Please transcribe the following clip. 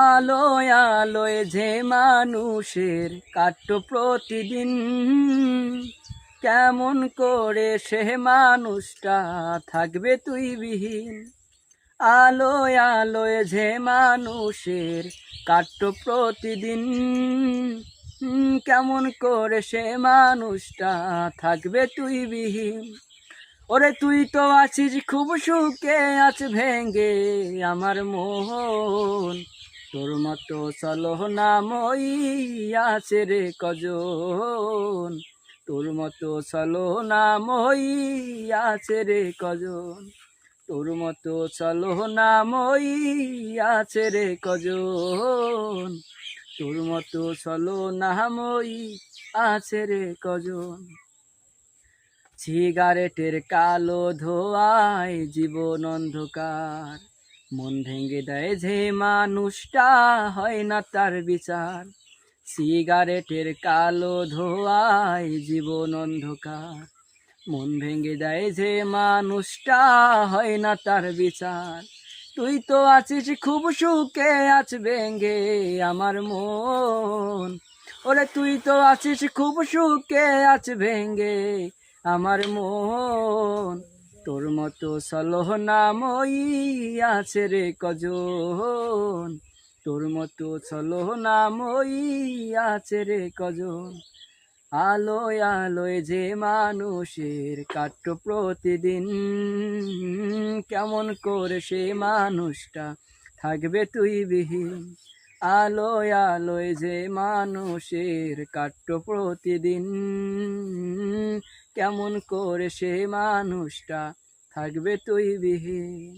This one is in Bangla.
আলোয় আলোয় যে মানুষের কাট্য প্রতিদিন, কেমন করে সে মানুষটা থাকবে তুই বিহীন। আলোয় আলোয় যে মানুষের কাট্য প্রতিদিন, কেমন করে সে মানুষটা থাকবে তুই বিহীন। ওরে তুই তো আছিস খুব সুখে, আজ ভেঙ্গে আমার মন, তোর মতো ছলনাময়ী আছে রে কজন, তোর মতো ছলনাময়ী আছে রে কজন, তোর মতো ছলনাময়ী আছে রে কজন, তোর মতো ছলনাময়ী আছে রে কজন। সিগারেটের কালো ধোঁয়ায় জীবন অন্ধকার, মন ভেঙে দেয় যে মানুষটা হয় না তার বিচার। সিগারেটের কালো ধোঁয়ায় জীবন অন্ধকার, মন ভেঙে দেয় যে মানুষটা হয় না তার বিচার। তুই তো আছিস খুব সুখে, আজ ভেঙ্গে আমার মন। ওরে তুই তো আছিস খুব সুখে, আজ ভেঙ্গে আমার মন, তোর মতো ছলনাময়ী আছে রে কজন, তোর মতো ছলনাময়ী আছে রে কজন। আলোয় আলোয় যে মানুষের কাট্য প্রতিদিন, কেমন করে সে মানুষটা থাকবে তুই বিহীন। আলোয় আলোয় যে মানুষের কাট্য প্রতিদিন, কেমন করে সে মানুষটা থাকবে তুই বিহীন।